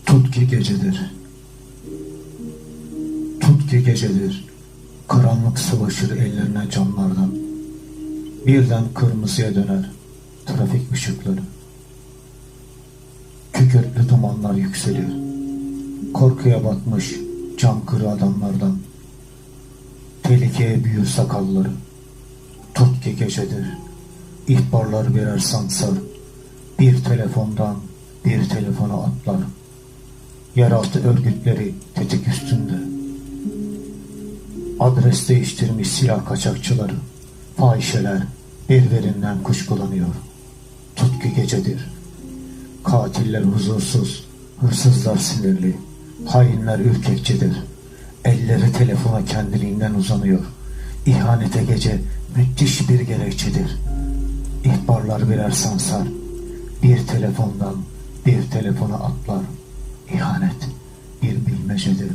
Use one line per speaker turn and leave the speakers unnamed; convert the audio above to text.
Tut ki gecedir, tut ki gecedir, karanlık sıvaşır ellerine camlardan. Birden kırmızıya döner trafik ışıkları. Kükürtlü dumanlar yükselir, korkuya batmış cam kırı adamlardan. Tehlikeye büyür sakalları, tut ki gecedir, ihbarlar birer sansar, bir telefondan bir telefona atlar. Yeraltı örgütleri tetik üstünde. Adres değiştirmiş silah kaçakçıları, fahişeler birbirinden kuşkulanıyor. Tut ki gecedir, katiller huzursuz, hırsızlar sinirli, hainler ürkekçidir. Elleri telefona kendiliğinden uzanıyor. İhanete gece müthiş bir gerekçedir. İhbarlar birer sansar, bir telefondan bir telefona atlar. İhanet bir bilmecedir.